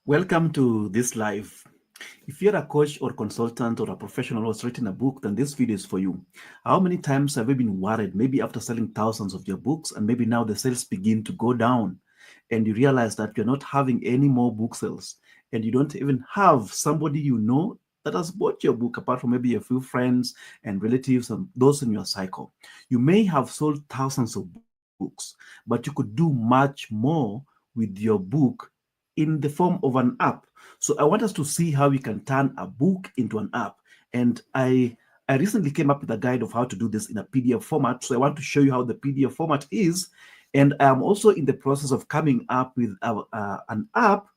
Welcome to this live. If you're a coach or consultant or a professional who's written a book, then this video is for you. How many times have you been worried, maybe after selling thousands of your books, and maybe now the sales begin to go down, and you realize that you're not having any more book sales, and you don't even have somebody you know that has bought your book, apart from maybe a few friends and relatives and those in your cycle. You may have sold thousands of books, but you could do much more with your book in the form of an app. So I want us to see how we can turn a book into an app. And I recently came up with a guide of how to do this in a PDF format. So I want to show you how the PDF format is. And I am also in the process of coming up with an app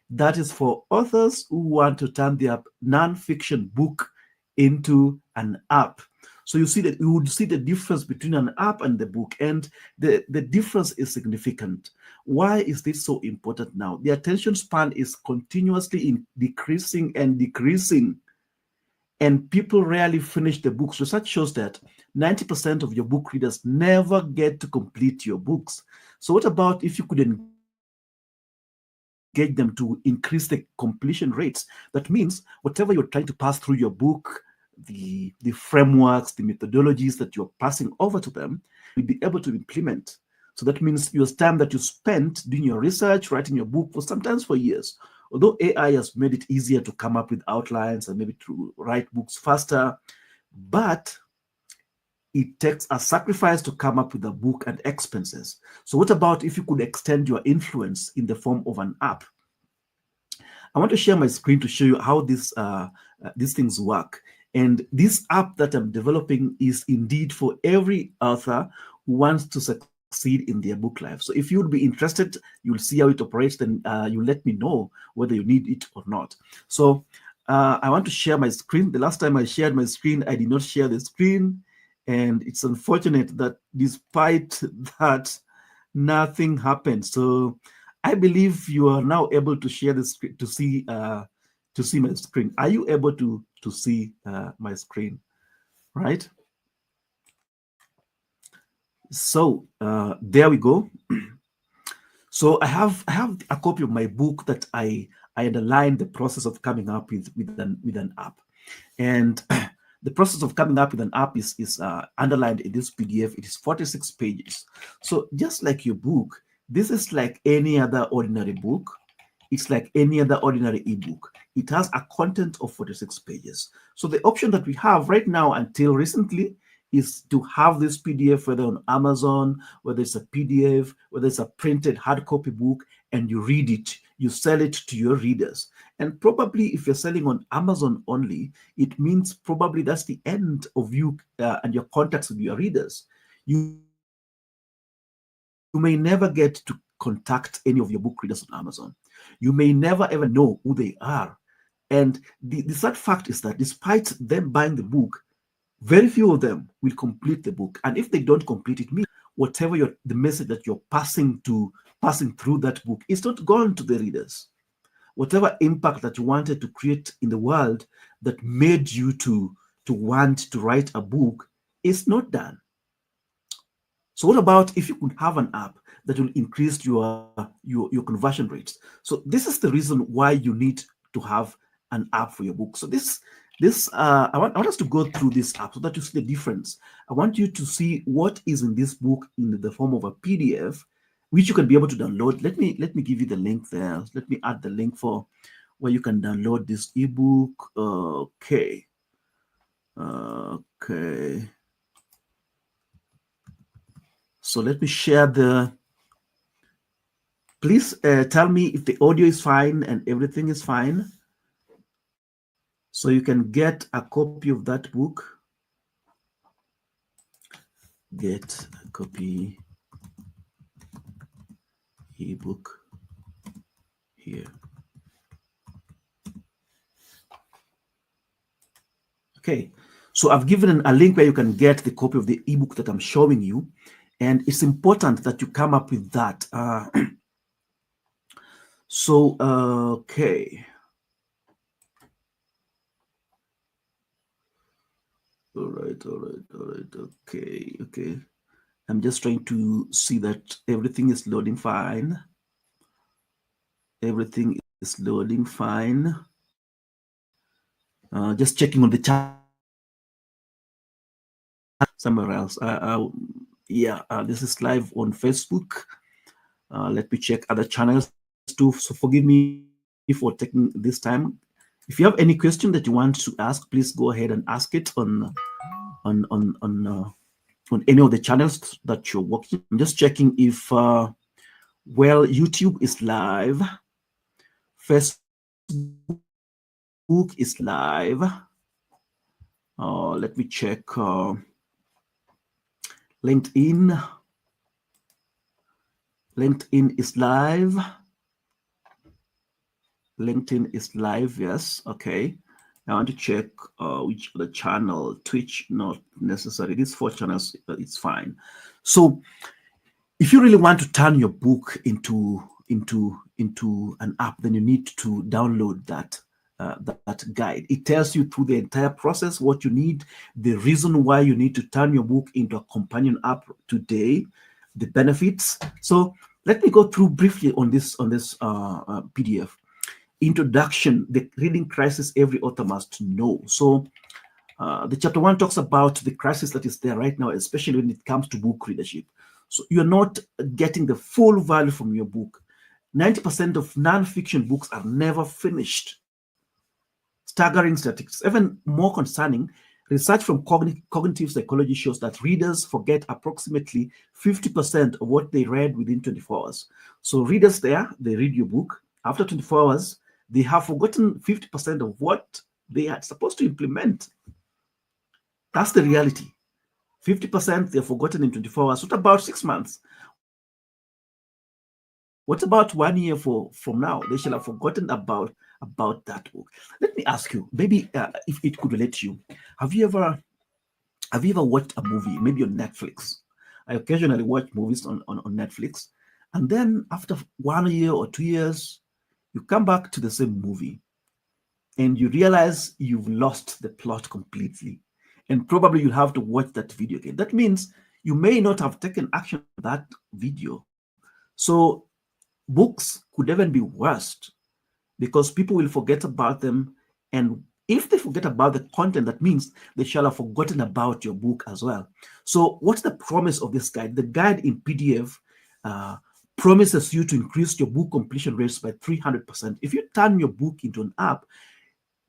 that is for authors who want to turn their non-fiction book into an app. So you would see the difference between an app and the book, and the difference is significant. Why is this so important now? The attention span is continuously decreasing and decreasing, and people rarely finish the books. Research shows that 90% of your book readers never get to complete your books. So what about if you could engage them to increase the completion rates? That means whatever you're trying to pass through your book, the frameworks, the methodologies that you're passing over to them, will be able to implement. So that means your time that you spent doing your research, writing your book for sometimes for years. Although AI has made it easier to come up with outlines and maybe to write books faster, but it takes a sacrifice to come up with a book and expenses. So what about if you could extend your influence in the form of an app? I want to share my screen to show you how these things work. And this app that I'm developing is indeed for every author who wants to succeed in their book life. So if you would be interested, you'll see how it operates, then you let me know whether you need it or not. So I want to share my screen. The last time I shared my screen, I did not share the screen. And it's unfortunate that despite that, nothing happened. So I believe you are now able to share the screen to see my screen. Are you able to see my screen? Right. So there we go. So I have a copy of my book that I underlined the process of coming up with an app, and the process of coming up with an app is underlined in this PDF. It is 46 pages. So just like your book, this is like any other ordinary book. It's like any other ordinary ebook. It has a content of 46 pages. So the option that we have right now until recently is to have this PDF, whether on Amazon, whether it's a PDF, whether it's a printed hard copy book, and you read it, you sell it to your readers. And probably if you're selling on Amazon only, it means probably that's the end of you and your contacts with your readers. You may never get to contact any of your book readers on Amazon. You may never ever know who they are. And the sad fact is that despite them buying the book, very few of them will complete the book. And if they don't complete, it means whatever the message that you're passing through that book is not gone to the readers. Whatever impact that you wanted to create in the world that made you to want to write a book is not done. So what about if you could have an app that will increase your conversion rates? So this is the reason why you need to have an app for your book. So I want us to go through this app so that you see the difference. I want you to see what is in this book in the form of a PDF, which you can be able to download. Let me give you the link there. Let me add the link for where you can download this ebook. Okay. Okay. So let me share the. Please tell me if the audio is fine and everything is fine. So you can get a copy of that book. Get a copy ebook here. Okay, so I've given a link where you can get the copy of the ebook that I'm showing you, and it's important that you come up with that. Okay. All right. Okay. I'm just trying to see that everything is loading fine. Everything It's loading fine. Just checking on the chat somewhere else. Yeah, this is live on Facebook. Let me check other channels too. So forgive me for taking this time. If you have any question that you want to ask, please go ahead and ask it on any of the channels that you're working. I'm just checking if well, YouTube is live, Facebook is live. Let me check LinkedIn. LinkedIn is live. LinkedIn is live, yes. Okay. I want to check which other channel. Twitch, not necessary. These 4 channels, it's fine. So if you really want to turn your book into an app, then you need to download that guide. It tells you through the entire process what you need, the reason why you need to turn your book into a companion app today, the benefits. So let me go through briefly on this PDF. Introduction, the reading crisis every author must know. So the chapter 1 talks about the crisis that is there right now, especially when it comes to book readership. So you're not getting the full value from your book. 90% of non-fiction books are never finished. Staggering statistics. Even more concerning, research from cognitive psychology shows that readers forget approximately 50% of what they read within 24 hours. So readers they read your book. After 24 hours, they have forgotten 50% of what they are supposed to implement. That's the reality. 50% they're forgotten in 24 hours. What about 6 months? What about 1 year from now? They shall have forgotten about that book. Let me ask you, maybe if it could relate to you. Have you ever watched a movie, maybe on Netflix? I occasionally watch movies on Netflix. And then after 1 year or 2 years, you come back to the same movie and you realize you've lost the plot completely. And probably you'll have to watch that video again. That means you may not have taken action on that video. So books could even be worst because people will forget about them. And if they forget about the content, that means they shall have forgotten about your book as well. So what's the promise of this guide? The guide in PDF promises you to increase your book completion rates by 300%. If you turn your book into an app,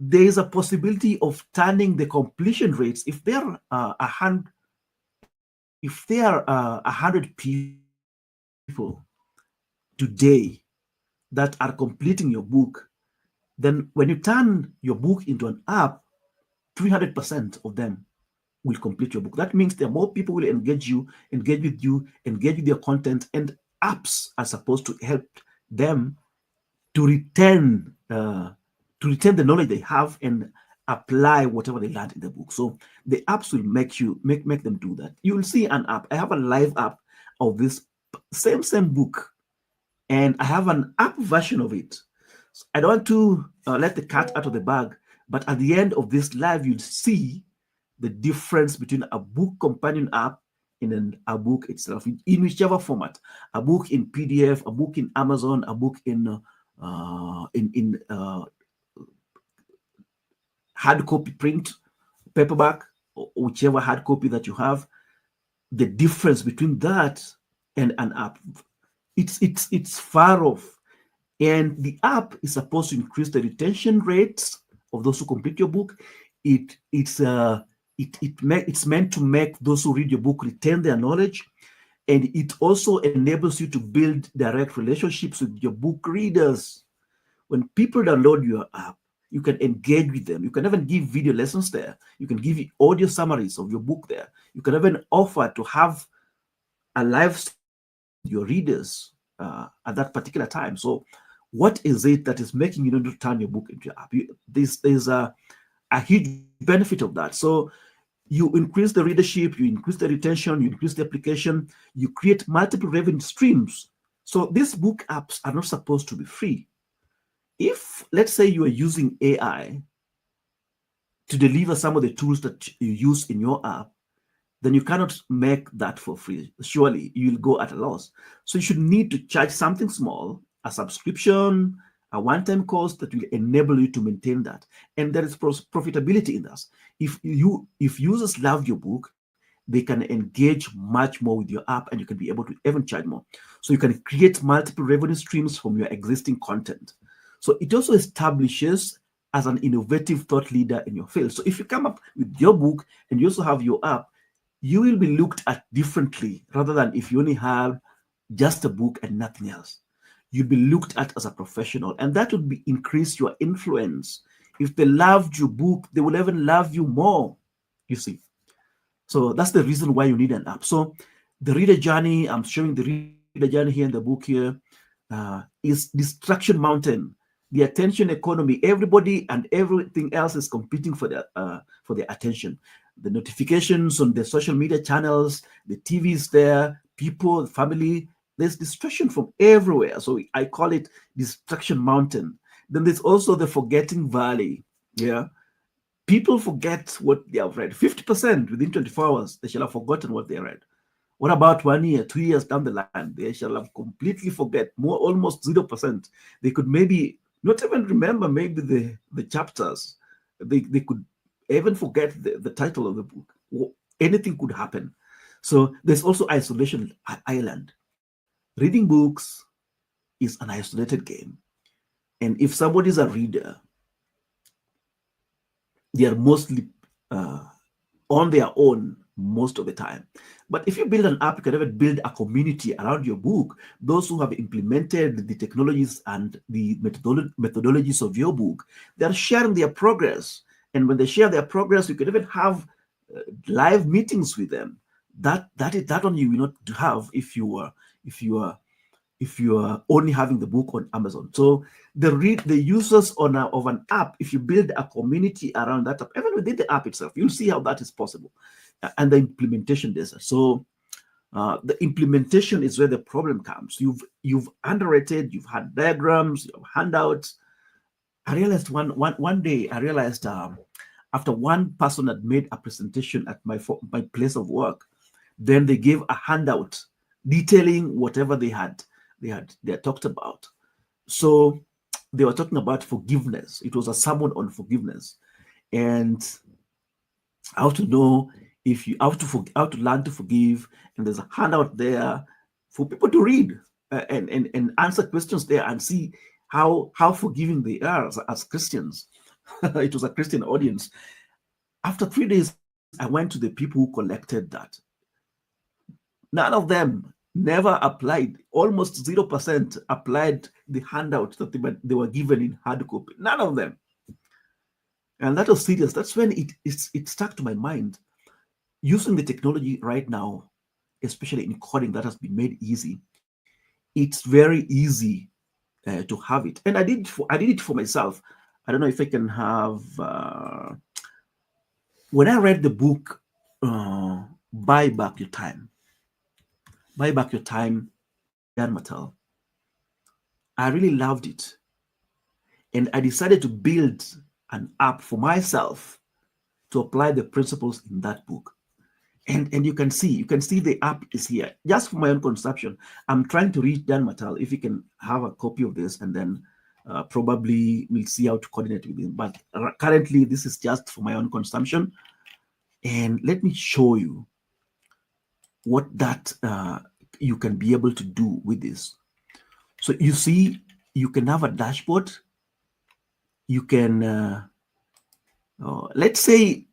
there is a possibility of turning the completion rates. If there are 100 people today that are completing your book, then when you turn your book into an app, 300% of them will complete your book. That means there are more people will engage with you, engage with your content, and apps are supposed to help them to retain the knowledge they have and apply whatever they learned in the book. So the apps will make them do that. You will see an app. I have a live app of this same book, and I have an app version of it. So I don't want to let the cat out of the bag, but at the end of this live, you'll see the difference between a book companion app and a book itself, in whichever format. A book in PDF, a book in Amazon, a book in hard copy print, paperback, or whichever hard copy that you have. The difference between that and an app, it's far off. And the app is supposed to increase the retention rates of those who complete your book. It's meant to make those who read your book retain their knowledge, and it also enables you to build direct relationships with your book readers. When people download your app, you can engage with them. You can even give video lessons there. You can give audio summaries of your book there. You can even offer to have a live your readers at that particular time. So what is it that is making you not to turn your book into an app? There's a huge benefit of that. So you increase the readership, you increase the retention, you increase the application, you create multiple revenue streams. So these book apps are not supposed to be free. If, let's say, you are using AI to deliver some of the tools that you use in your app, then you cannot make that for free. Surely you'll go at a loss. So you should need to charge something small, a subscription, a one-time cost that will enable you to maintain that. And there is profitability in that. If users love your book, they can engage much more with your app, and you can be able to even charge more. So you can create multiple revenue streams from your existing content. So it also establishes as an innovative thought leader in your field. So if you come up with your book and you also have your app, you will be looked at differently rather than if you only have just a book and nothing else. You'll be looked at as a professional, and that would be increase your influence. If they loved your book, they will even love you more. You see. So that's the reason why you need an app. So the reader journey, I'm showing the reader journey here in the book here, is distraction mountain, the attention economy. Everybody and everything else is competing for their attention. The notifications on the social media channels, the TV is there, people, family. There's distraction from everywhere. So I call it distraction mountain. Then there's also the forgetting valley. Yeah. People forget what they have read. 50% within 24 hours, they shall have forgotten what they read. What about 1 year, 2 years down the line? They shall have completely forget, more almost 0%. They could maybe not even remember maybe the chapters. They could even forget the title of the book. Anything could happen. So there's also isolation island. Reading books is an isolated game. And if somebody is a reader, they are mostly uh, on their own most of the time. But if you build an app, you can even build a community around your book. Those who have implemented the technologies and the methodologies of your book, they're sharing their progress. And when they share their progress, you can even have live meetings with them. That one you will not have if you are only having the book on Amazon. So the users of an app, if you build a community around that app, even within the app itself, you'll see how that is possible, and the implementation there. So the implementation is where the problem comes. You've underrated, you've had diagrams, you have handouts. I realized one day, after one person had made a presentation at my place of work, then they gave a handout detailing whatever they had talked about. So they were talking about forgiveness. It was a sermon on forgiveness, and how to know if you how to learn to forgive. And there's a handout there for people to read, and answer questions there and see how forgiving they are as Christians. It was a Christian audience. After 3 days, I went to the people who collected that. None of them never applied. Almost 0% applied the handout that they were given in hard copy. None of them. And that was serious. That's when it stuck to my mind. Using the technology right now, especially in coding that has been made easy, it's very easy to have it. And I did it for myself. I don't know if I can have. When I read the book, Buy Back Your Time, Buy Back Your Time by Dan Mattel, I really loved it. And I decided to build an app for myself to apply the principles in that book. And you can see the app is here just for my own consumption. I'm trying to reach Dan Mattel if he can have a copy of this, and then probably we'll see how to coordinate with him. But currently, this is just for my own consumption. And let me show you what that you can be able to do with this. So you see, you can have a dashboard. You can, let's say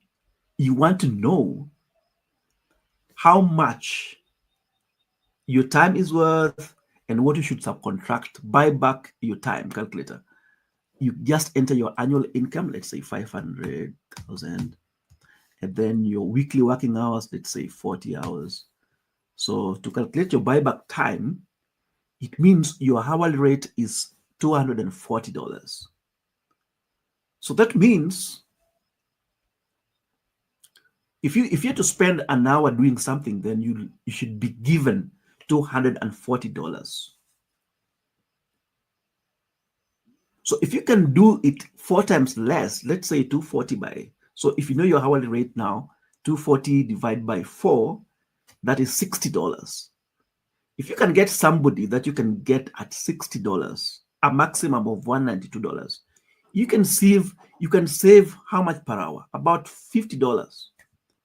you want to know how much your time is worth and what you should subcontract. Buy back your time calculator. You just enter your annual income, let's say 500,000, and then your weekly working hours, let's say 40 hours. So to calculate your buyback time, it means your hourly rate is $240. So that means if you have to spend an hour doing something, then you should be given $240. So if you can do it 4 times less, let's say 240 by, so if you know your hourly rate now, 240 divided by 4, that is $60. If you can get somebody that you can get at $60, a maximum of $192. You can save how much per hour? About $50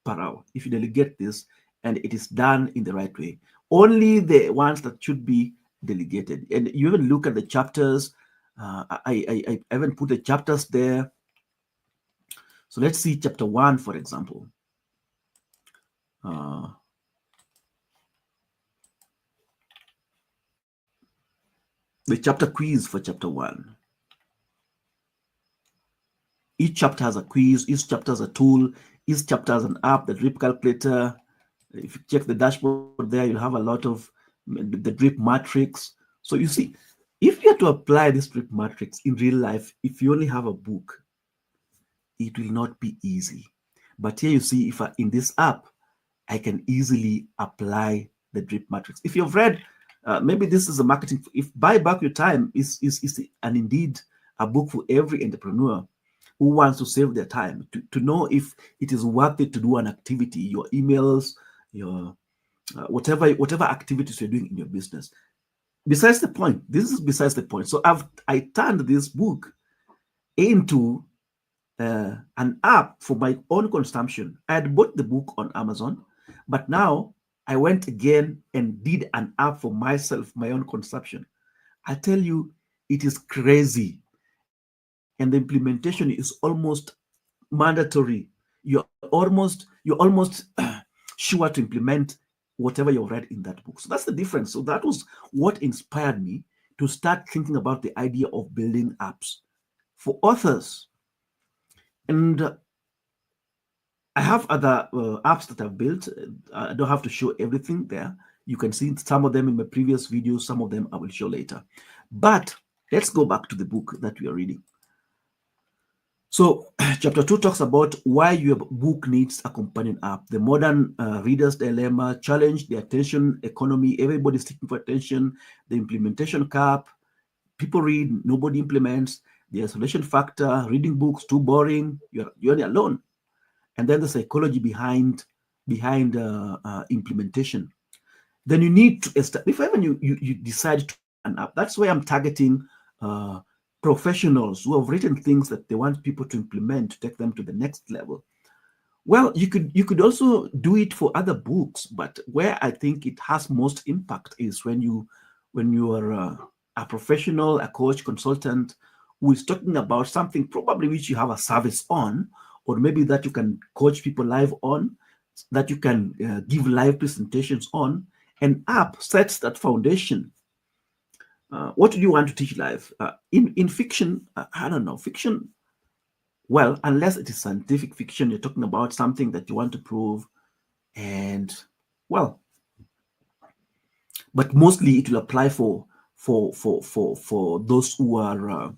per hour if you delegate this and it is done in the right way. Only the ones that should be delegated. And you even look at the chapters. I haven't put the chapters there. So let's see chapter 1, for example. Uh, the chapter quiz for chapter 1. Each chapter has a quiz, each chapter has a tool, each chapter has an app, the drip calculator. If you check the dashboard there, you'll have a lot of the drip matrix. So you see, if you are to apply this drip matrix in real life, if you only have a book, it will not be easy. But here you see, if in this app, I can easily apply the drip matrix. If you've read, maybe this is a marketing. If Buy Back Your Time is and indeed a book for every entrepreneur who wants to save their time to know if it is worth it to do an activity, your emails, your whatever activities you're doing in your business. Besides the point, this is besides the point. So I turned this book into an app for my own consumption. I had bought the book on Amazon, but now I went again and did an app for myself, my own consumption. I tell you, it is crazy. And the implementation is almost mandatory. You're almost sure to implement whatever you've read in that book. So that's the difference. So that was what inspired me to start thinking about the idea of building apps for authors. And I have other apps that I've built. I don't have to show everything there. You can see some of them in my previous videos. Some of them I will show later. But let's go back to the book that we are reading. So chapter 2 talks about why your book needs a companion app. The modern reader's dilemma, challenge, the attention economy, everybody's seeking for attention, the implementation cap, people read, nobody implements, the isolation factor, reading books, too boring, you're alone. And then the psychology behind implementation. Then you need to establish, if ever you decide to an app, that's why I'm targeting professionals who have written things that they want people to implement to take them to the next level. Well, you could also do it for other books, but where I think it has most impact is when you are a professional, a coach, consultant who is talking about something probably which you have a service on, or maybe that you can coach people live on, that you can give live presentations on. An app sets that foundation. What do you want to teach live? In fiction, I don't know. Fiction, well, unless it is scientific fiction, you're talking about something that you want to prove, and well, but mostly it will apply for those who are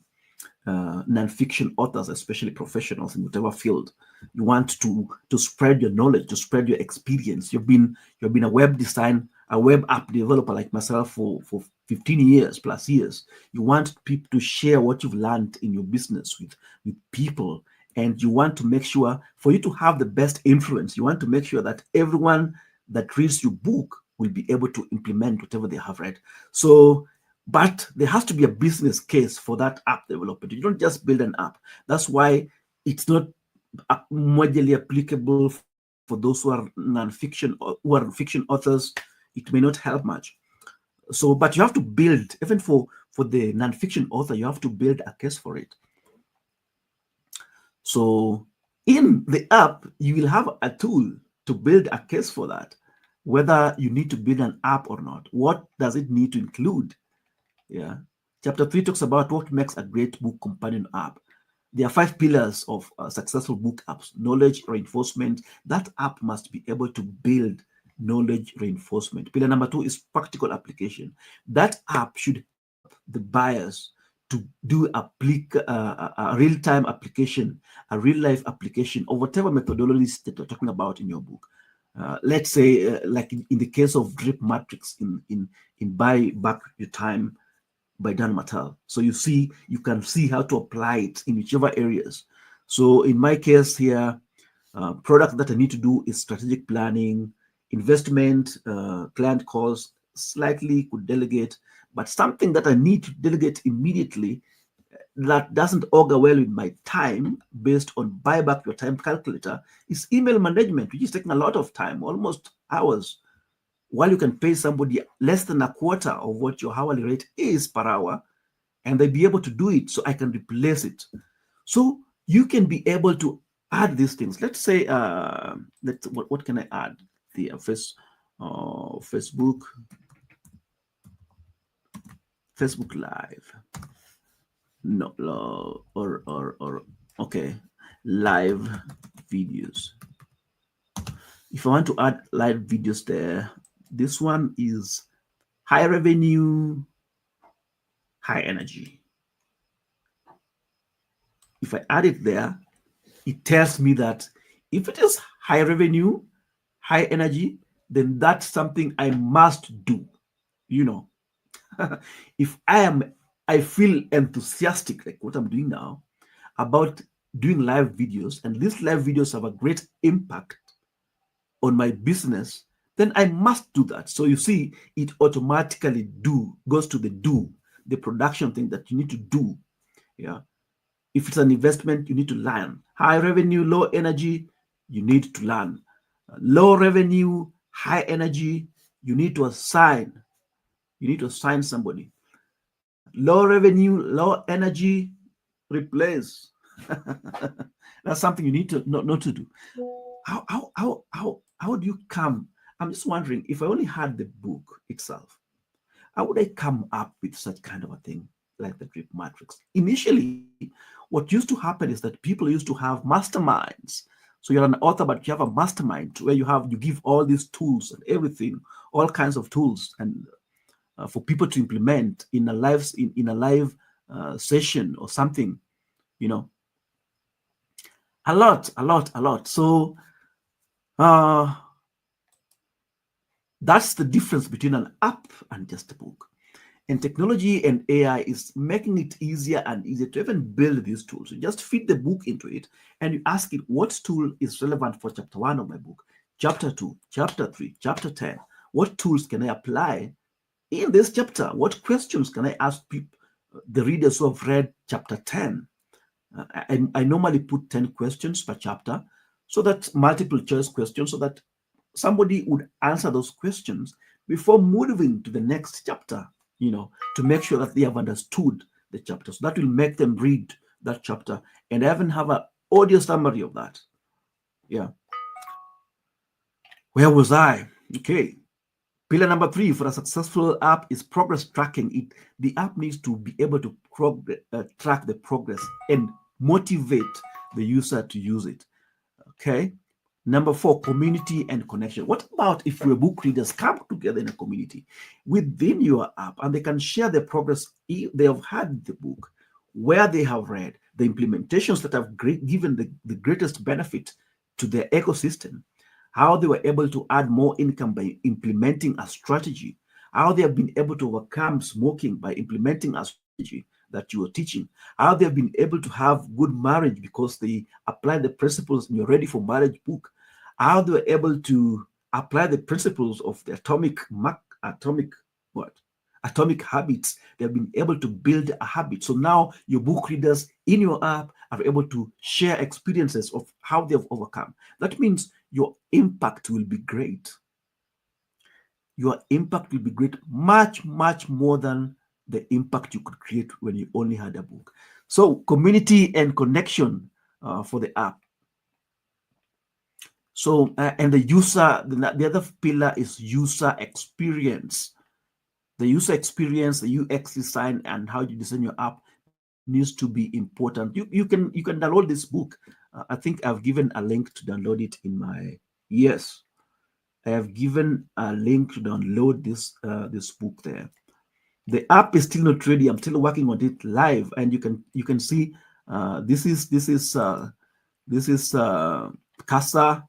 non-fiction authors, especially professionals in whatever field. You want to spread your knowledge, to spread your experience. You've been a web app developer like myself for 15 years plus years. You want people to share what you've learned in your business with people, and you want to make sure, for you to have the best influence, you want to make sure that everyone that reads your book will be able to implement whatever they have read. So, but there has to be a business case for that app development. You don't just build an app. That's why it's not modularly applicable for those who are non-fiction or who are fiction authors. It may not help much. So, but you have to build, even for the non-fiction author, you have to build a case for it. So in the app, you will have a tool to build a case for that, whether you need to build an app or not. What does it need to include? Yeah. Chapter 3 talks about what makes a great book companion app. There are 5 pillars of successful book apps. Knowledge reinforcement. That app must be able to build knowledge reinforcement. Pillar number 2 is practical application. That app should help the buyers to do a real-time application, a real-life application of whatever methodologies that you're talking about in your book. Let's say, like in the case of drip matrix in Buy Back Your Time by Dan Mattel. So you can see how to apply it in whichever areas. So in my case here, product that I need to do is strategic planning, investment, client calls, slightly could delegate, but something that I need to delegate immediately that doesn't augur well with my time based on buyback your time calculator is email management, which is taking a lot of time, almost hours, while you can pay somebody less than a quarter of what your hourly rate is per hour, and they be able to do it so I can replace it. So you can be able to add these things. Let's say, what can I add? The Facebook Live. No, or okay, live videos. If I want to add live videos there, this one is high revenue, high energy. If I add it there, it tells me that if it is high revenue, high energy, then that's something I must do. You know, if I feel enthusiastic, like what I'm doing now, about doing live videos, and these live videos have a great impact on my business, then I must do that. So you see, it automatically goes to the production thing that you need to do. Yeah. If it's an investment, you need to learn. High revenue, low energy, you need to learn. Low revenue, high energy, you need to assign. You need to assign somebody. Low revenue, low energy, replace. That's something you need to not to do. How do you come? I'm just wondering, if I only had the book itself, how would I come up with such kind of a thing like the drip matrix? Initially, what used to happen is that people used to have masterminds. So you're an author, but you have a mastermind where you give all these tools and everything, all kinds of tools, and for people to implement in a live session or something, you know, a lot. So that's the difference between an app and just a book. And technology and AI is making it easier and easier to even build these tools. You just feed the book into it and you ask it, what tool is relevant for chapter 1 of my book, chapter 2, chapter 3, chapter 10? What tools can I apply in this chapter? What questions can I ask people, the readers who have read chapter 10? I normally put 10 questions per chapter, so that multiple choice questions, so that somebody would answer those questions before moving to the next chapter, to make sure that they have understood the chapter. So that will make them read that chapter and even have an audio summary of that. Yeah. Where was I? Okay. Pillar number 3 for a successful app is progress tracking. The app needs to be able to track the progress and motivate the user to use it. Okay. Number 4, community and connection. What about if your book readers come together in a community within your app and they can share their progress they have had the book, where they have read, the implementations that have given the greatest benefit to their ecosystem, how they were able to add more income by implementing a strategy, how they have been able to overcome smoking by implementing a strategy that you are teaching, how they have been able to have good marriage because they apply the principles in your Ready for Marriage book, how they were able to apply the principles of the atomic habits. They've been able to build a habit. So now your book readers in your app are able to share experiences of how they've overcome. That means your impact will be great. Your impact will be great, much, much more than the impact you could create when you only had a book. So community and connection for the app. So, and the user, the other pillar is user experience. The user experience, the UX design, and how you design your app needs to be important. You can download this book. I think I've given a link to download it in my, yes, I have given a link to download this book there. The app is still not ready. I'm still working on it live, and you can see this is Casa,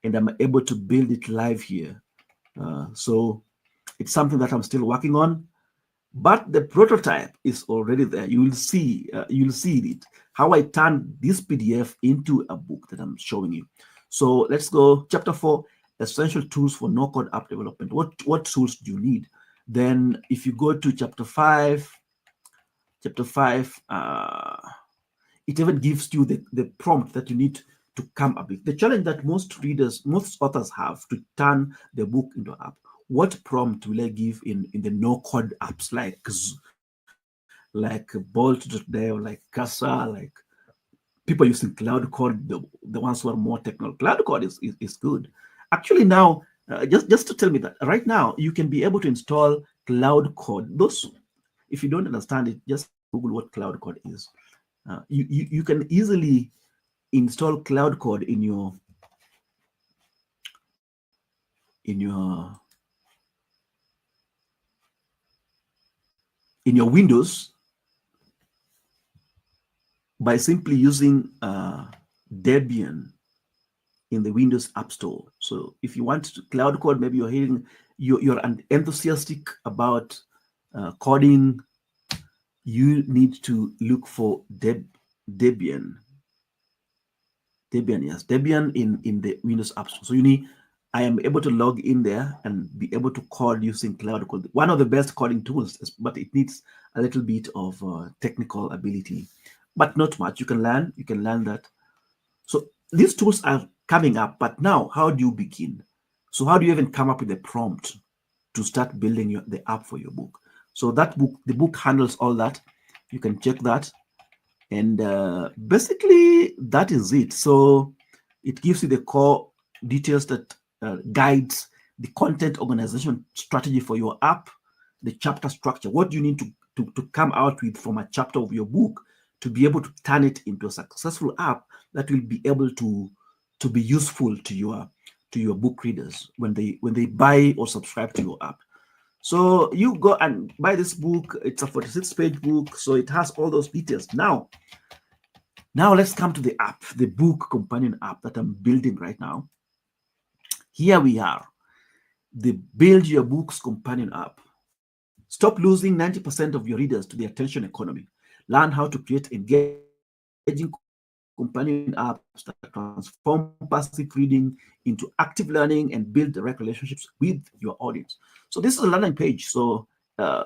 and I'm able to build it live here. So it's something that I'm still working on, but the prototype is already there. You will see it, how I turned this PDF into a book that I'm showing you. So let's go chapter 4, essential tools for no-code app development. What tools do you need? Then if you go to chapter 5, it even gives you the prompt that you need to come up with. The challenge that most authors have to turn the book into an app. What prompt will I give in the no-code apps like Bolt.dev, like Casa, like people using Cloud Code, the ones who are more technical? Cloud Code is good. Actually, now, just to tell me that right now, you can be able to install Cloud Code. Those, if you don't understand it, just Google what Cloud Code is. You can easily install Cloud Code in your Windows by simply using Debian in the Windows App Store. So if you want to Cloud Code, maybe you're enthusiastic about coding, you need to look for Debian. Debian, yes, Debian in the Windows App Store. So I am able to log in there and be able to code using Cloud Code. One of the best coding tools, but it needs a little bit of technical ability, but not much. You can learn. You can learn that. So these tools are coming up, but now how do you begin? So how do you even come up with a prompt to start building the app for your book? So the book handles all that. You can check that, and basically that is it. So it gives you the core details that guides the content organization strategy for your app, the chapter structure. What do you need to come out with from a chapter of your book to be able to turn it into a successful app that will be able to be useful to your book readers when they buy or subscribe to your app. So you go and buy this book. It's a 46-page book, so it has all those details. Now let's come to the app, the book companion app that I'm building right now. Here we are, the Build Your Books companion app. Stop losing 90% of your readers to the attention economy. Learn how to create engaging companion apps that transform passive reading into active learning and build direct relationships with your audience. So this is a landing page. So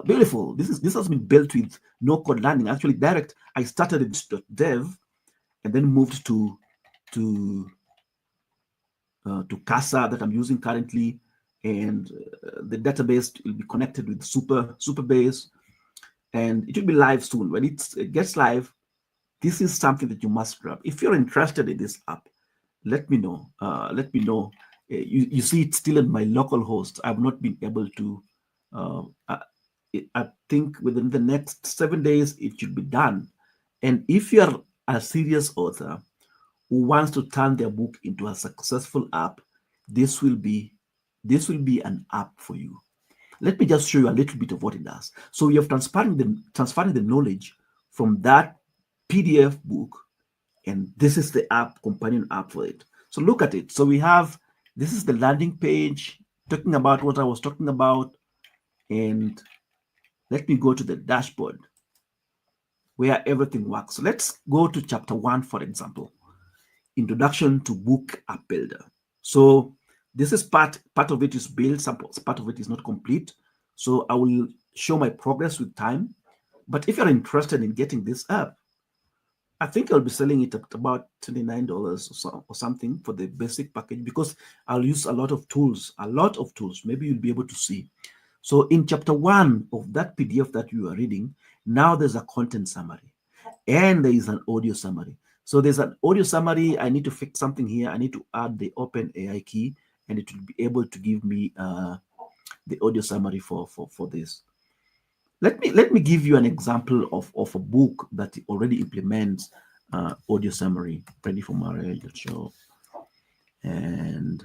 beautiful. This has been built with no-code landing. Actually, direct. I started with bolt.dev and then moved to to Casa that I'm using currently, and the database will be connected with Superbase, and it will be live soon. When it gets live, this is something that you must grab. If you're interested in this app, let me know. Let me know. You see, it's still in my local host. I've not been able to. Uh, I, I think within the next 7 days it should be done. And if you're a serious author who wants to turn their book into a successful app, this will be an app for you. Let me just show you a little bit of what it does. So you have transferring the knowledge from that PDF book, and this is the app, companion app for it. So look at it. So we have, this is the landing page talking about what I was talking about, and let me go to the dashboard where everything works. So let's go to chapter 1, for example. Introduction to Book App Builder. So this is part of it is built, some part of it is not complete. So I will show my progress with time. But if you're interested in getting this app, I think I'll be selling it at about $29 or something for the basic package, because I'll use a lot of tools. Maybe you'll be able to see. So in chapter 1 of that PDF that you are reading, now there's a content summary and there is an audio summary. So there's an audio summary. I need to fix something here. I need to add the Open AI key, and it will be able to give me the audio summary for this. Let me give you an example of a book that already implements audio summary. Ready for Marriage show. And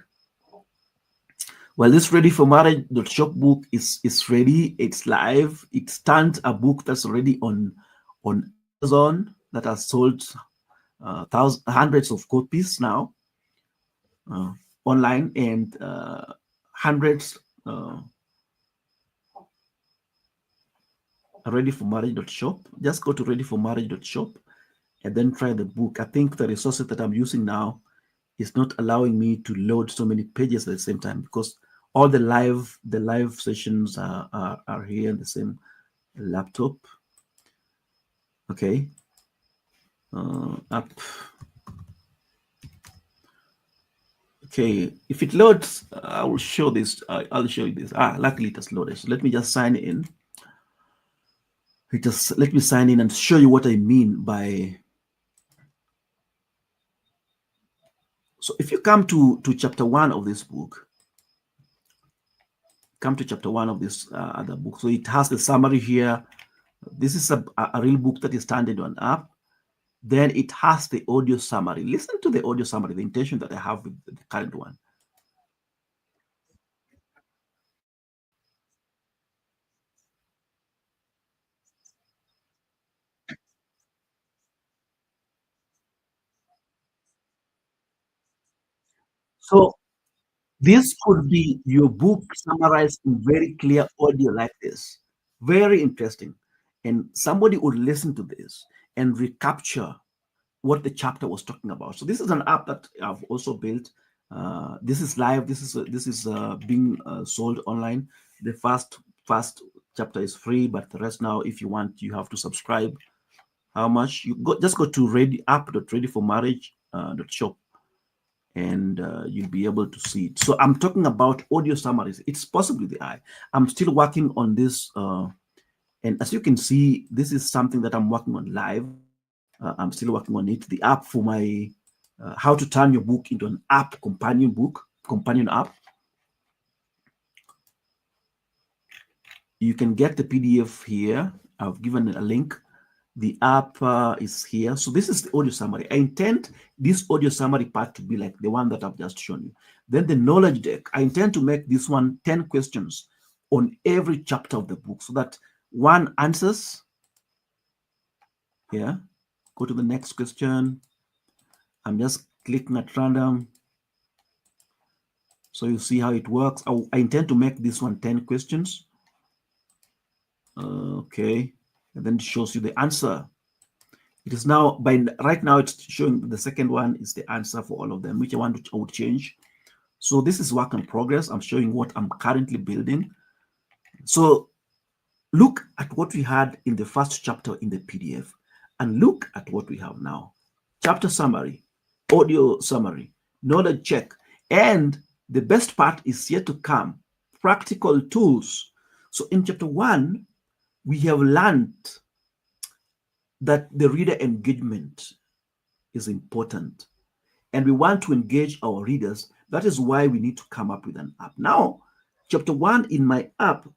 well, this Ready for Marriage shop book is ready. It's live. It stands a book that's already on Amazon that has sold hundreds of copies now online, and hundreds Ready for Marriage.shop. Just go to Ready for Marriage.shop and then try the book. I think the resources that I'm using now is not allowing me to load so many pages at the same time, because All the live sessions are here in the same laptop. Okay. Up. Okay, if it loads, I will show this. I'll show you this. Luckily it has loaded. So let me just sign in. Let me sign in and show you what I mean by. So if you come to chapter 1 of this book, come to chapter 1 of this other book. So it has the summary here. This is a real book that is standing on an app. Then it has the audio summary. Listen to the audio summary, the intention that I have with the current one. So this could be your book summarized in very clear audio like this. Very interesting. And somebody would listen to this and recapture what the chapter was talking about. So this is an app that I've also built. This is live. This is being sold online. The first chapter is free, but the rest now, if you want, you have to subscribe. How much? Just go to ready app.readyformarriage.shop and you'll be able to see it. So I'm talking about audio summaries. It's possibly the eye. I'm still working on this, and as you can see, this is something that I'm working on live. I'm still working on it. The app for my how to turn your book into an app companion app. You can get the PDF here. I've given a link. The app is here. So this is the audio summary. I intend this audio summary part to be like the one that I've just shown you. Then the knowledge deck, I intend to make this one 10 questions on every chapter of the book so that one answers. Here, go to the next question. I'm just clicking at random. So you see how it works. I intend to make this one 10 questions. Okay. And then it shows you the answer. It is now, right now, it's showing the second one is the answer for all of them, which I would change. So this is work in progress. I'm showing what I'm currently building. So look at what we had in the first chapter in the PDF and look at what we have now. Chapter summary, audio summary, knowledge check, and the best part is yet to come, practical tools. So in chapter 1, we have learned that the reader engagement is important and we want to engage our readers. That is why we need to come up with an app. Now, chapter 1 in my app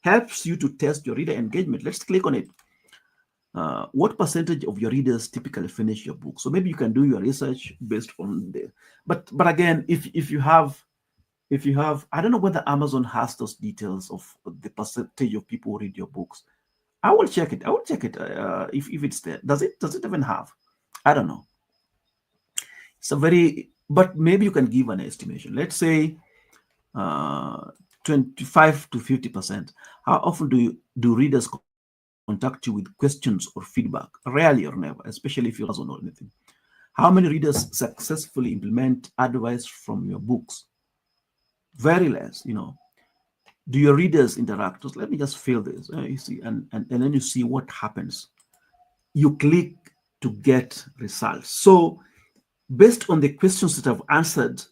helps you to test your reader engagement. Let's click on it. What percentage of your readers typically finish your book? So maybe you can do your research based on the. But again, if you have, I don't know whether Amazon has those details of the percentage of people who read your books. I will check it. If it's there. Does it even have? I don't know. It's a very, but maybe you can give an estimation. Let's say 25 to 50%. How often do readers contact you with questions or feedback? Rarely or never, especially if you're not or anything. How many readers successfully implement advice from your books? Very less. Do your readers interact? Just let me just fill this. You see, and then you see what happens. You click to get results. So based on the questions that I've answered,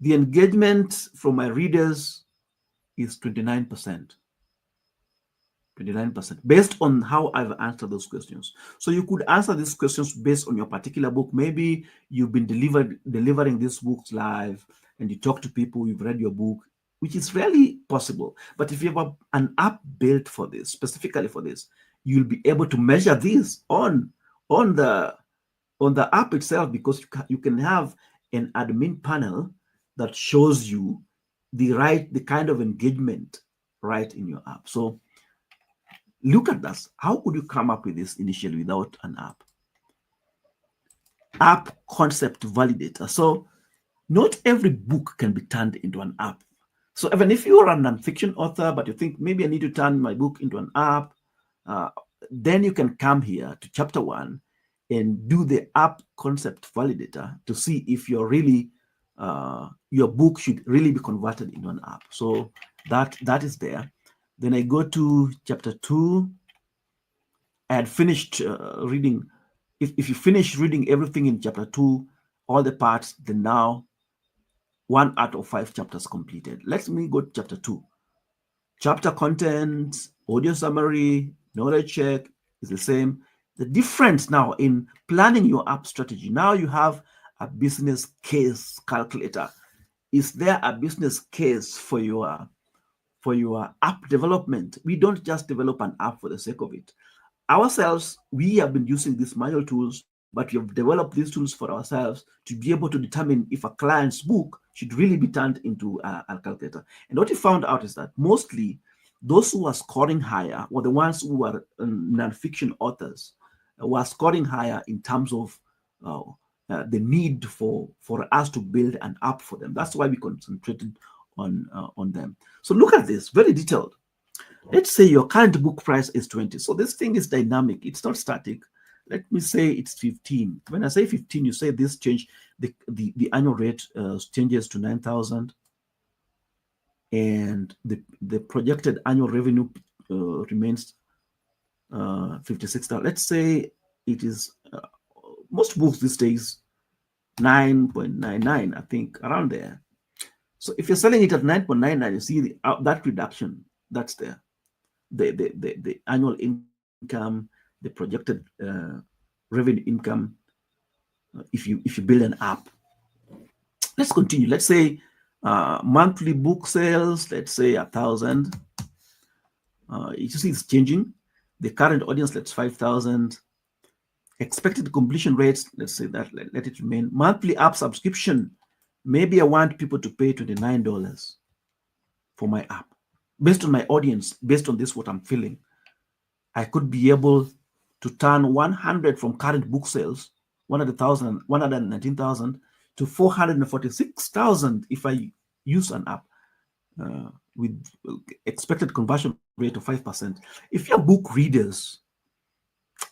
the engagement from my readers is 29%. 29% based on how I've answered those questions. So you could answer these questions based on your particular book. Maybe you've been delivering these books live and you talk to people, you've read your book, which is really possible. But if you have an app built for this, specifically for this, you'll be able to measure this on the app itself, because you can have an admin panel that shows you the kind of engagement right in your app. So look at this. How could you come up with this initially without an app? App concept validator. So not every book can be turned into an app. So even if you're a nonfiction author, but you think maybe I need to turn my book into an app, then you can come here to chapter 1 and do the app concept validator to see if you're really your book should really be converted into an app. So that is there. Then I go to chapter 2. I had finished reading. If you finish reading everything in chapter 2, all the parts, then now 1 out of 5 chapters completed. Let me go to chapter 2. Chapter content, audio summary, knowledge check is the same. The difference now in planning your app strategy, now you have a business case calculator. Is there a business case for your app development? We don't just develop an app for the sake of it. Ourselves, we have been using these manual tools, but we have developed these tools for ourselves to be able to determine if a client's book should really be turned into a calculator. And what we found out is that mostly those who are scoring higher were the ones who are nonfiction authors, were scoring higher in terms of the need for us to build an app for them. That's why we concentrated on them. So look at this, very detailed. Let's say your current book price is 20. So this thing is dynamic. It's not static. Let me say it's 15. When I say 15, you say this change, the annual rate changes to 9,000. And the projected annual revenue remains 56,000. Let's say it is, most books these days, 9.99, I think, around there. So if you're selling it at 9.99, you see that reduction, that's there. The annual income, the projected revenue income, if you build an app. Let's continue. Let's say monthly book sales, let's say 1,000. You see it's changing. The current audience, that's 5,000. Expected completion rates, let's say that, let it remain. Monthly app subscription, maybe I want people to pay $29 for my app. Based on my audience, based on this, what I'm feeling, I could be able to turn 100 from current book sales, 119,000 to 446,000 if I use an app with expected conversion rate of 5%. If you're book readers,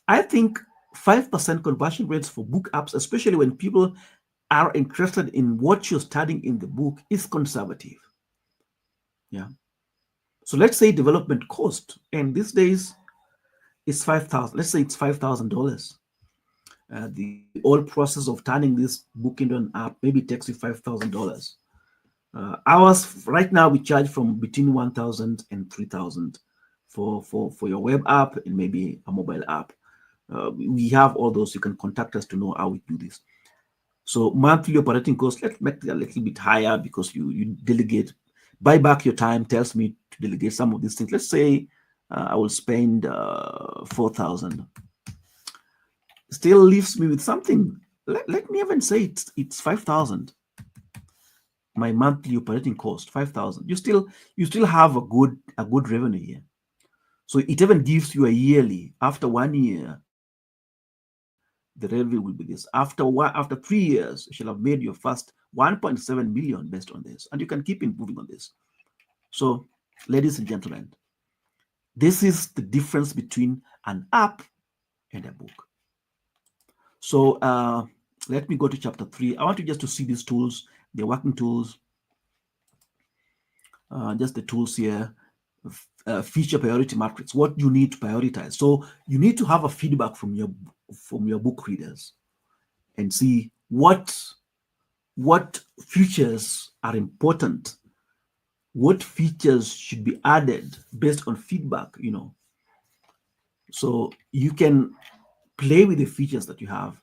I think 5% conversion rates for book apps, especially when people are interested in what you're studying in the book, is conservative. Yeah. So let's say development cost, and these days it's 5,000. Let's say it's $5,000. The whole process of turning this book into an app maybe takes you $5,000. Ours right now we charge from between 1,000 and 3,000 for your web app and maybe a mobile app. We have all those. You can contact us to know how we do this. So monthly operating costs, let's make it a little bit higher because you delegate. Buy back your time tells me to delegate some of these things. Let's say I will spend 4,000. Still leaves me with something. Let me even say it's 5,000. My monthly operating cost 5,000. You still have a good revenue here. So it even gives you a yearly. After 1 year, the revenue will be this. After 3 years, you shall have made your first 1.7 million based on this, and you can keep improving on this. So, ladies and gentlemen, this is the difference between an app and a book. So let me go to chapter 3. I want you just to see these tools, the working tools, just the tools here. Feature priority matrix, what you need to prioritize. So you need to have a feedback from your book readers and see what features are important, what features should be added based on feedback, so you can play with the features that you have,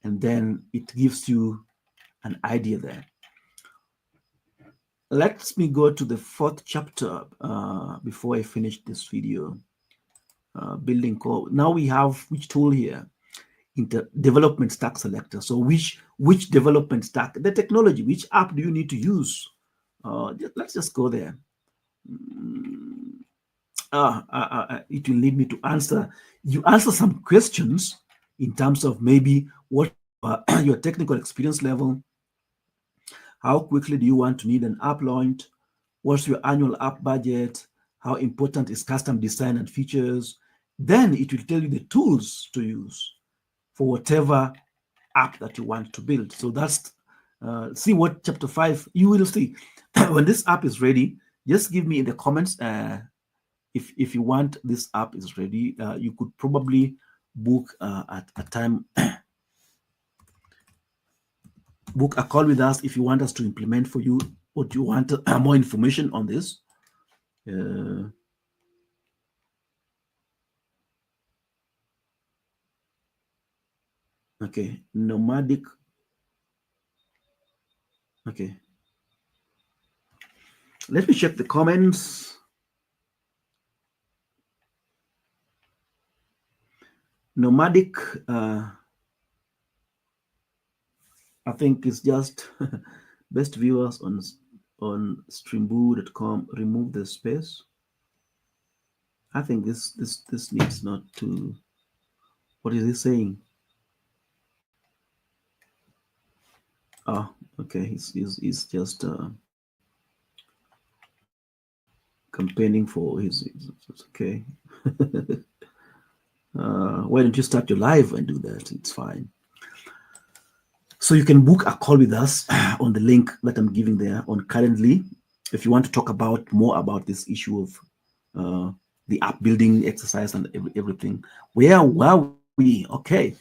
and then it gives you an idea there. Let me go to the 4th chapter before I finish this video. Building code. Now we have which tool here? Development stack selector. So which development stack? The technology. Which app do you need to use? Let's just go there. It will lead me to answer. You answer some questions in terms of maybe what your technical experience level. How quickly do you want to need an app launched? What's your annual app budget? How important is custom design and features? Then it will tell you the tools to use for whatever app that you want to build. So that's see what chapter 5 you will see. When this app is ready, just give me in the comments. If you want this app is ready, you could probably book at a time, book a call with us if you want us to implement for you, or do you want more information on this. uh, okay, nomadic. Okay, let me check the comments. Nomadic, I think it's just best viewers on streamboo.com. Remove the space. I think this needs not to. What is he saying? Oh, okay. He's just campaigning for it's okay. Why don't you start your live and do that? It's fine. So you can book a call with us on the link that I'm giving there on currently. If you want to talk about more about this issue of the app building exercise and everything. Where were we? Okay.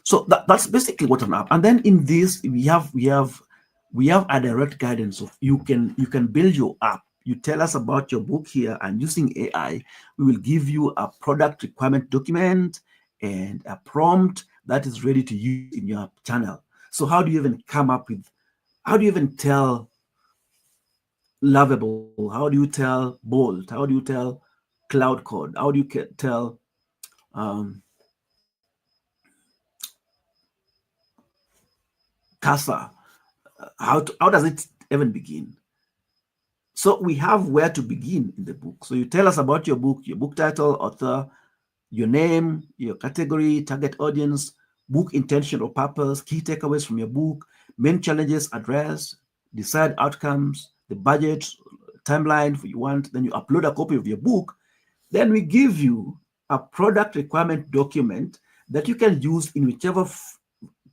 So that's basically what an app. And then in this, we have a direct guidance of you can build your app. You tell us about your book here, and using AI, we will give you a product requirement document and a prompt that is ready to use in your channel. So how do you even come up with? How do you even tell lovable? How do you tell bold? How do you tell cloud code? How do you tell um, casa? How does it even begin? So we have where to begin in the book. So you tell us about your book title, author, your name, your category, target audience, book intention or purpose, key takeaways from your book, main challenges addressed, desired outcomes, the budget, timeline you want. Then you upload a copy of your book. Then we give you a product requirement document that you can use in whichever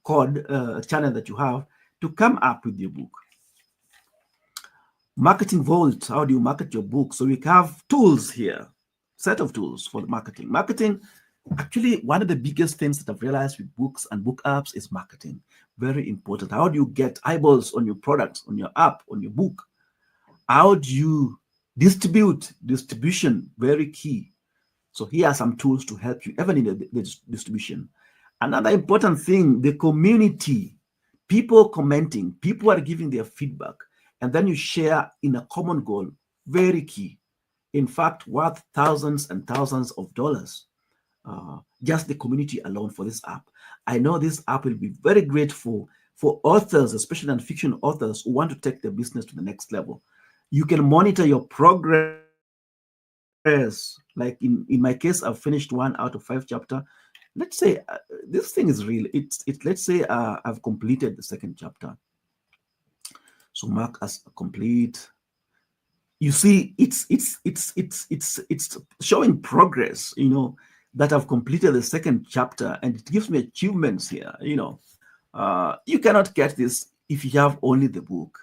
code channel that you have to come up with your book. Marketing Vault, how do you market your book? So we have tools here, set of tools for the marketing. Marketing, actually, one of the biggest things that I've realized with books and book apps is marketing. Very important. How do you get eyeballs on your product, on your app, on your book? How do you distribute? Distribution, very key. So here are some tools to help you, even in the distribution. Another important thing, the community, people commenting, people are giving their feedback, and then you share in a common goal, very key. In fact, worth thousands and thousands of dollars. Just the community alone for this app. I know this app will be very great for authors, especially non-fiction authors who want to take their business to the next level. You can monitor your progress. Like in my case, I've finished 1 out of 5 chapter. Let's say this thing is real. Let's say I've completed the second chapter. So mark as complete. You see, it's showing progress. That I've completed the second chapter, and it gives me achievements here. You cannot get this if you have only the book,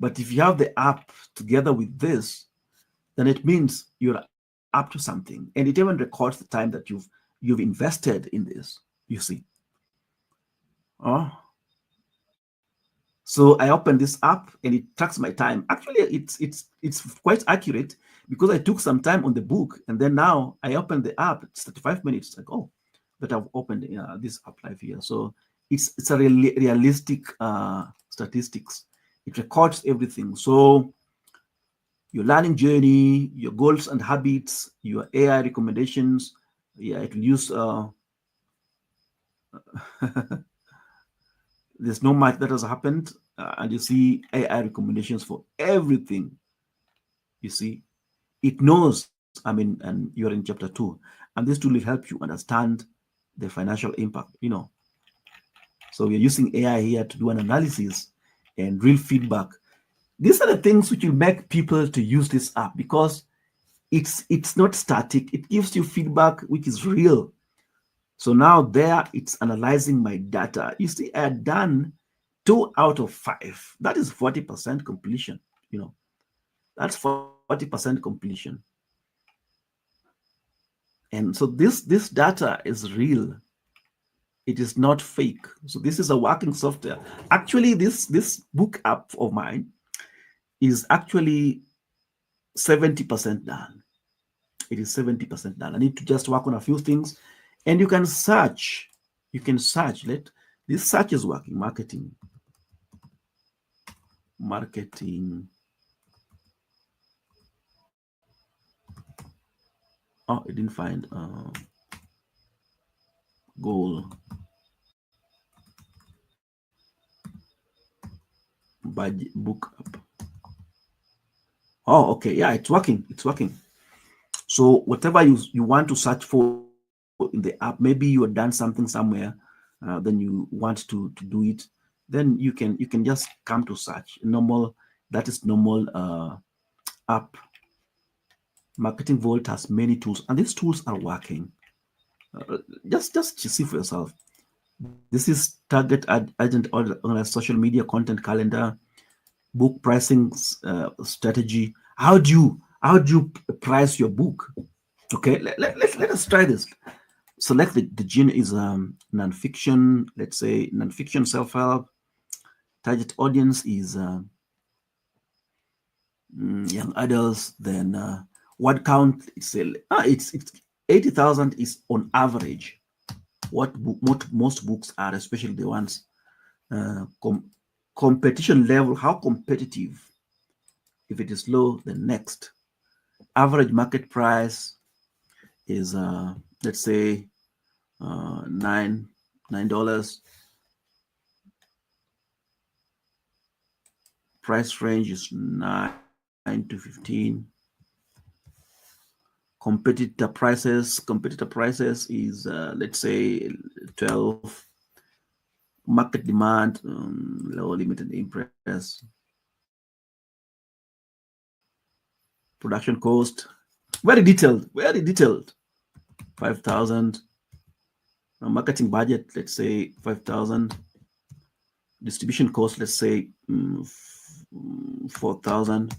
but if you have the app together with this, then it means you're up to something, and it even records the time that you've invested in this. You see. Oh, so I open this app and it tracks my time. Actually, it's quite accurate because I took some time on the book, and then now I open the app. It's 35 minutes. Like, oh, but I've opened this app live here. So it's a realistic statistics. It records everything. So your learning journey, your goals and habits, your AI recommendations. Yeah, it will use. There's no much that has happened, and you see AI recommendations for everything. You see, it knows. I mean, and you're in chapter 2, and this tool will help you understand the financial impact. So we're using AI here to do an analysis and real feedback. These are the things which will make people to use this app, because it's not static. It gives you feedback which is real. So now there it's analyzing my data. You see, I had done 2 out of 5. That is 40% completion. You know, that's 40% completion. And so this data is real. It is not fake. So this is a working software. Actually, this book app of mine is actually 70% done. It is 70% done. I need to just work on a few things, and you can search. You can search. This search is working. Marketing. Oh, it didn't find goal budget book up. Oh, okay. Yeah, it's working. It's working. So whatever you want to search for in the app, maybe you have done something somewhere, then you want to do it, then you can just come to search. Normal, that is normal app. Marketing Vault has many tools, and these tools are working. Just see for yourself. This is target agent on a social media content calendar, book pricing strategy. How do you price your book? Okay, let us try this. Select the gene is nonfiction. Let's say nonfiction self-help. Target audience is young adults. Then word count it's 80,000 is on average. What most books are, especially the ones competition level. How competitive? If it is low, then next. Average market price is let's say $9. Price range is 9 to 15. Competitor prices is let's say 12. Market demand, low, limited, impress. Production cost, very detailed. 5,000. Marketing budget, let's say 5,000. Distribution cost, let's say 4,000.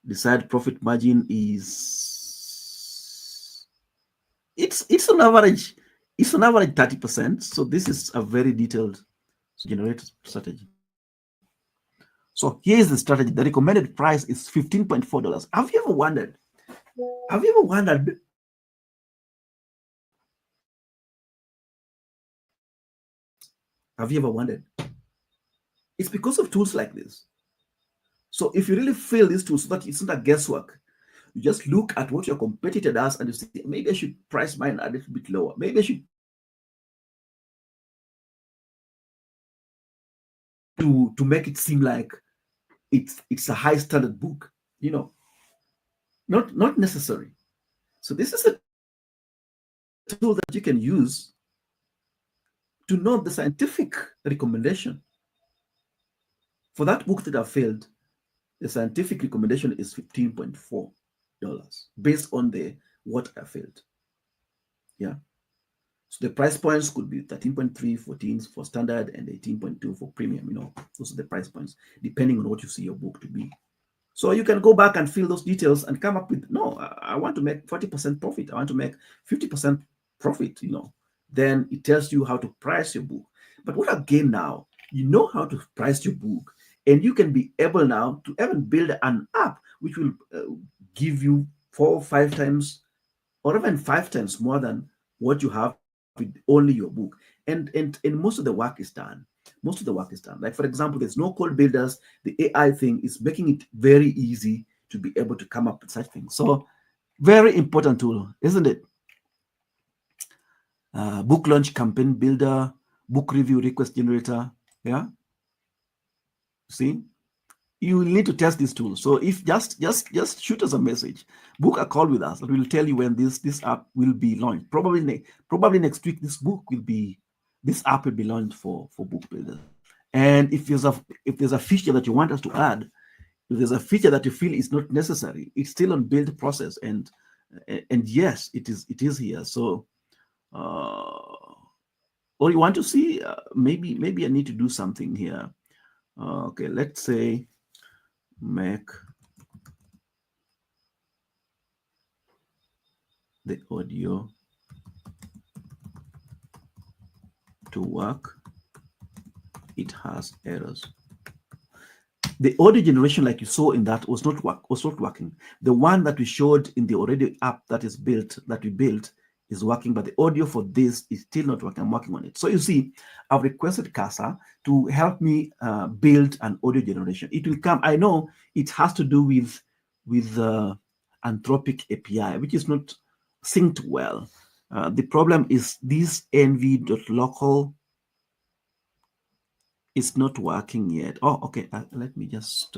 Desired profit margin is it's on average 30%. So this is a very detailed generated strategy. So here's the strategy. The recommended price is $15.4. Have you ever wondered? Have you ever wondered? It's because of tools like this. So if you really feel these tools, so that it's not a guesswork, you just look at what your competitor does and you say, maybe I should price mine a little bit lower. Maybe I should to make it seem like it's a high standard book. Not necessary. So this is a tool that you can use to know the scientific recommendation. For that book that I failed, the scientific recommendation is $15.4 based on the what I failed. Yeah. So the price points could be 13.3, 14 for standard, and 18.2 for premium. Those are the price points, depending on what you see your book to be. So you can go back and fill those details and come up with, no, I want to make 40% profit. I want to make 50% profit, Then it tells you how to price your book. But what again now? You know how to price your book, and you can be able now to even build an app which will give you 4 or 5 times or even 5 times more than what you have with only your book. And most of the work is done. Like, for example, there's no code builders. The AI thing is making it very easy to be able to come up with such things. So very important tool, isn't it? Book launch campaign builder, book review request generator. Yeah. See, you need to test this tool. So if just shoot us a message, book a call with us, and we'll tell you when this app will be launched. Probably next week. This app will be launched for book builders. And if there's a feature that you want us to add, if there's a feature that you feel is not necessary, it's still on build process. And yes, it is here. So or you want to see, maybe I need to do something here. Okay, let's say make the audio to work. It has errors. The audio generation, like you saw in that, was not working. The one that we showed in the already app that we built is working, but the audio for this is still not working. I'm working on it. So you see, I've requested Casa to help me build an audio generation. It will come. I know it has to do with Anthropic API, which is not synced well. The problem is this nv.local is not working yet. Oh, okay. Let me just.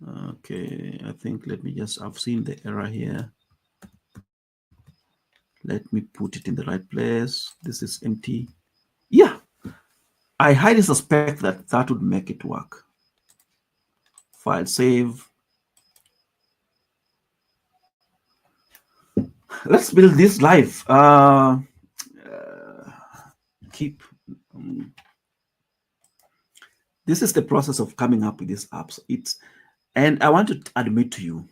Okay, I think let me just. I've seen the error here. Let me put it in the right place. This is empty. Yeah, I highly suspect that that would make it work. File save. Let's build this live. Keep. This is the process of coming up with these apps. And I want to admit to you,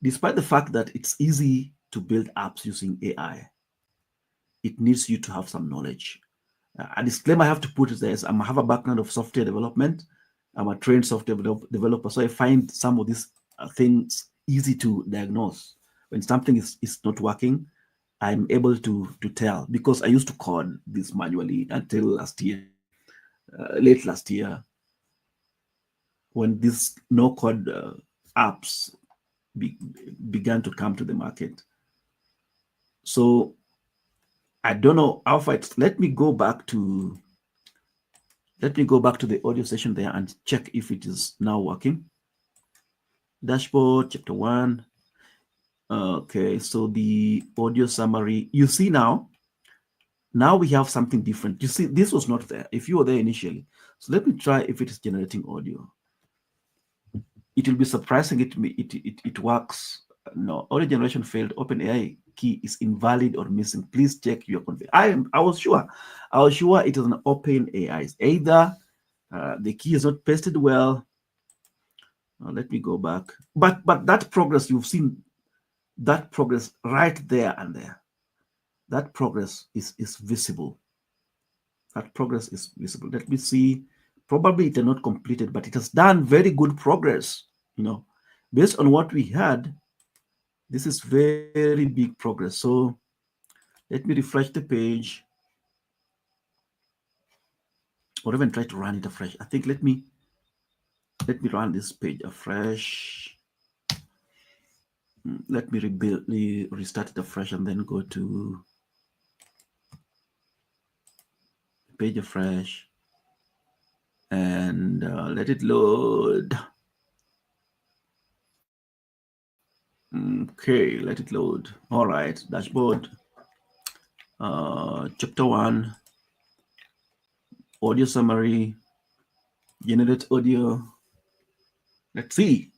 despite the fact that it's easy to build apps using AI, it needs you to have some knowledge. A disclaimer I have to put is this: I have a background of software development. I'm a trained software developer, so I find some of these things easy to diagnose. When something is not working, I'm able to tell, because I used to code this manually until last year, late last year, when these no-code apps began to come to the market. So I don't know how far it's. Let me go back to the audio session there and check if it is now working. Dashboard, chapter 1. Okay, so the audio summary, you see now we have something different. You see, this was not there if you were there initially. So let me try if it is generating audio. It will be surprising. It works. No, audio generation failed. OpenAI key is invalid or missing. Please check your config. I was sure it is an OpenAI. It's either the key is not pasted well. Let me go back. But that progress, you've seen that progress right there and there. That progress is visible. That progress is visible. Let me see. Probably it is not completed, but it has done very good progress. Based on what we had, this is very big progress. So let me refresh the page, or even try to run it afresh. I think let me run this page afresh. Let me restart it afresh, and then go to page afresh, and let it load. Okay, let it load. All right, dashboard, chapter 1, audio summary, generate audio. Let's see.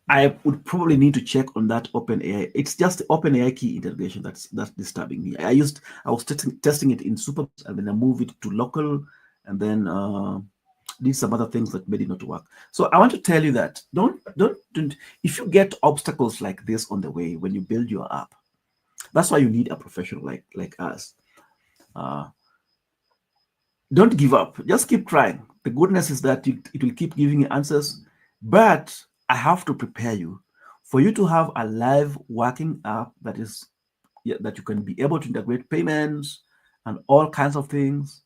I would probably need to check on that OpenAI. It's just the OpenAI key integration that's disturbing me. I was testing it in Super, and then I moved it to local, and then did some other things that made it not work. So I want to tell you that don't if you get obstacles like this on the way when you build your app, that's why you need a professional like us. Don't give up. Just keep trying. The goodness is that it will keep giving you answers, but I have to prepare you for you to have a live working app that you can be able to integrate payments and all kinds of things.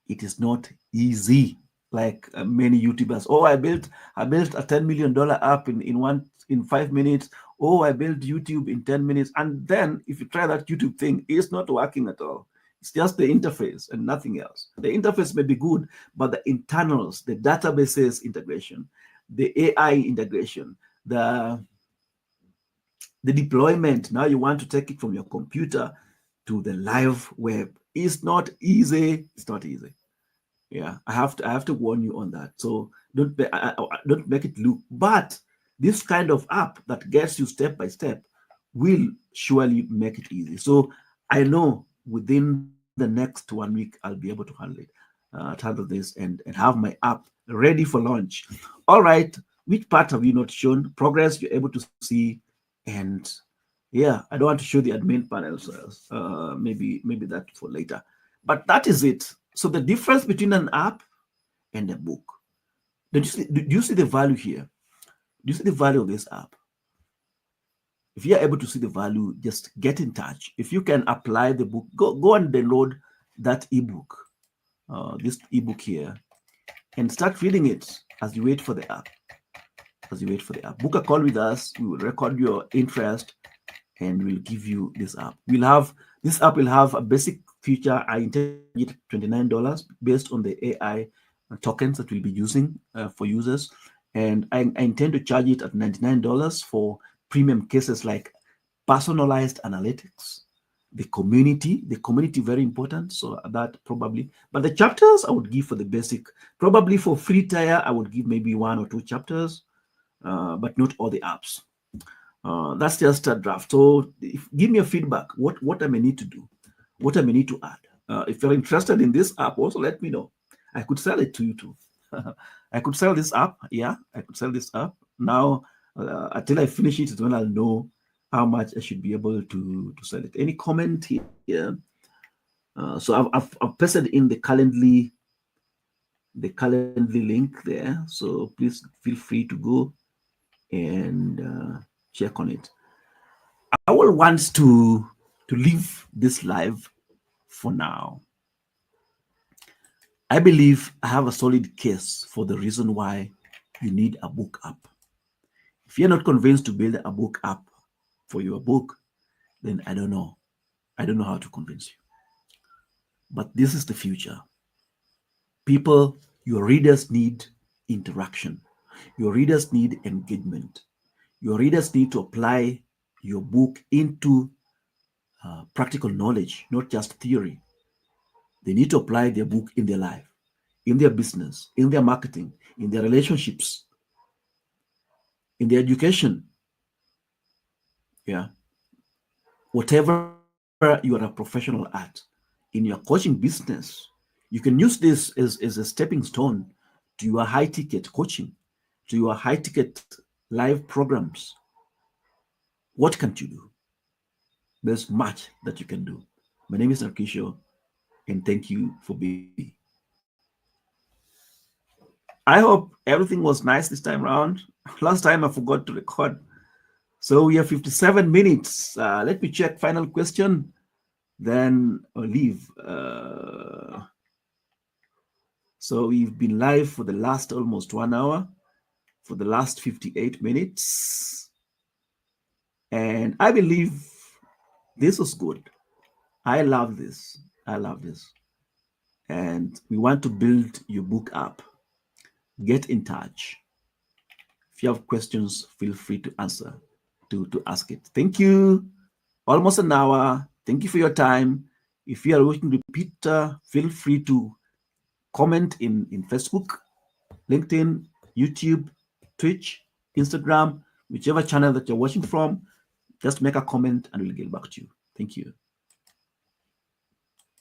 It is not easy like many YouTubers. Oh, I built a $10 million app in 5 minutes. Oh, I built YouTube in 10 minutes. And then if you try that YouTube thing, it's not working at all. It's just the interface and nothing else. The interface may be good, but the internals, the databases integration, the AI integration, the deployment, now you want to take it from your computer to the live web. It's not easy. It's not easy. Yeah, I have to warn you on that. So don't make it look. But this kind of app that gets you step by step will surely make it easy. So I know within the next 1 week I'll be able to handle it, to handle this and have my app ready for launch. All right, which part have you not shown? Progress you're able to see, and yeah, I don't want to show the admin panels. Maybe that for later. But that is it. So the difference between an app and a book. Do you see the value here? Do you see the value of this app? If you're able to see the value, just get in touch. If you can apply the book, go and download that ebook, this ebook here, and start reading it as you wait for the app. As you wait for the app, book a call with us. We will record your interest, and we'll give you this app. This app will have a basic feature. I intend to charge it $29 based on the AI tokens that we'll be using for users, and I intend to charge it at $99 for premium cases like personalized analytics, the community very important. So that probably, but the chapters I would give for the basic, probably for free tier, I would give maybe 1 or 2 chapters, but not all the apps. That's just a draft. So give me a feedback. What I may need to do, what I may need to add. If you're interested in this app, also let me know. I could sell it to you too. I could sell this app. Yeah, I could sell this app. Now, until I finish it is when I'll know how much I should be able to sell it. Any comment here? So I've pasted in the Calendly link there. So please feel free to go and check on it. I will want to leave this live for now. I believe I have a solid case for the reason why you need a book app. If you're not convinced to build a book app for your book, then I don't know. I don't know how to convince you. But this is the future. People, your readers need interaction. Your readers need engagement. Your readers need to apply your book into practical knowledge, not just theory. They need to apply their book in their life, in their business, in their marketing, in their relationships, in their education. Yeah. Whatever you are a professional at, in your coaching business, you can use this as a stepping stone to your high ticket coaching, to your high ticket live programs. What can't you do? There's much that you can do. My name is Narkisho, and thank you for being with me. I hope everything was nice this time around. Last time I forgot to record. So we have 57 minutes. Let me check final question, then I'll leave. So we've been live for the last almost 1 hour, for the last 58 minutes. And I believe this was good. I love this. I love this. And we want to build your book app. Get in touch. If you have questions, feel free to ask it. Thank you. Almost an hour. Thank you for your time. If you are watching repeat, feel free to comment in Facebook, LinkedIn, YouTube, Twitch, Instagram, whichever channel that you're watching from. Just make a comment and we'll get back to you. Thank you.